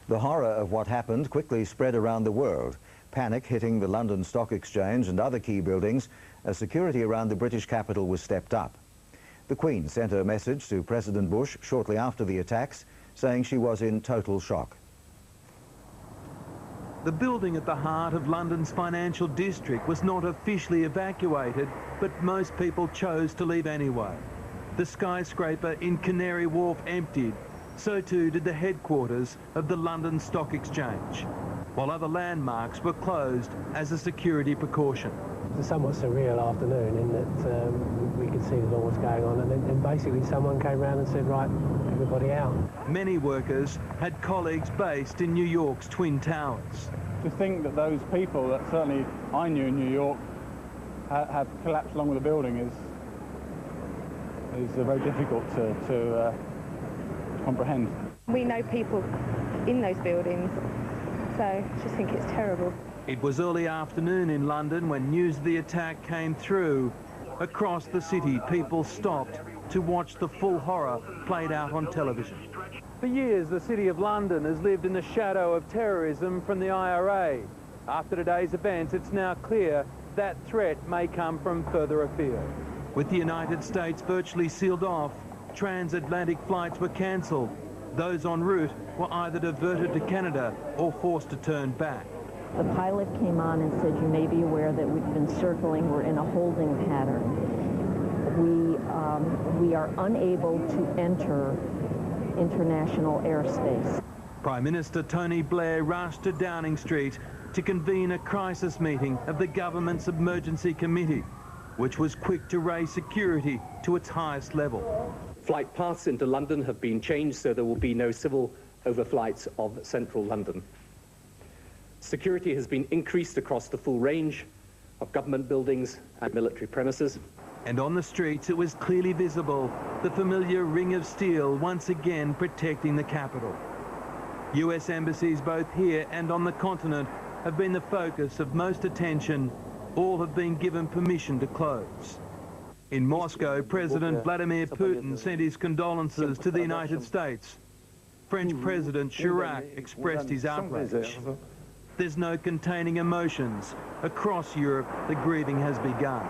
The horror of what happened quickly spread around the world. Panic hitting the London Stock Exchange and other key buildings as security around the British capital was stepped up. The Queen sent a message to President Bush shortly after the attacks, saying she was in total shock. The building at the heart of London's financial district was not officially evacuated, but most people chose to leave anyway. The skyscraper in Canary Wharf emptied. So too did the headquarters of the London Stock Exchange, while other landmarks were closed as a security precaution. It's a somewhat surreal afternoon in that we could see that all was going on, and then basically someone came round and said, right, everybody out. Many workers had colleagues based in New York's Twin Towers. To think that those people that certainly I knew in New York have collapsed along with the building is very difficult to comprehend. We know people in those buildings, so I just think it's terrible. It was early afternoon in London when news of the attack came through. Across the city, people stopped to watch the full horror played out on television. For years, the City of London has lived in the shadow of terrorism from the IRA. After today's events, it's now clear that threat may come from further afield. With the United States virtually sealed off, transatlantic flights were cancelled. Those en route were either diverted to Canada or forced to turn back. The pilot came on and said, you may be aware that we've been circling, we're in a holding pattern. We are unable to enter international airspace. Prime Minister Tony Blair rushed to Downing Street to convene a crisis meeting of the government's emergency committee, which was quick to raise security to its highest level. Flight paths into London have been changed so there will be no civil overflights of central London. Security has been increased across the full range of government buildings and military premises. And on the streets, it was clearly visible, the familiar ring of steel once again protecting the capital. US embassies both here and on the continent have been the focus of most attention. All have been given permission to close. In Moscow, President Vladimir Putin sent his condolences to the United States. French President Chirac expressed his outrage. There's no containing emotions. Across Europe, the grieving has begun.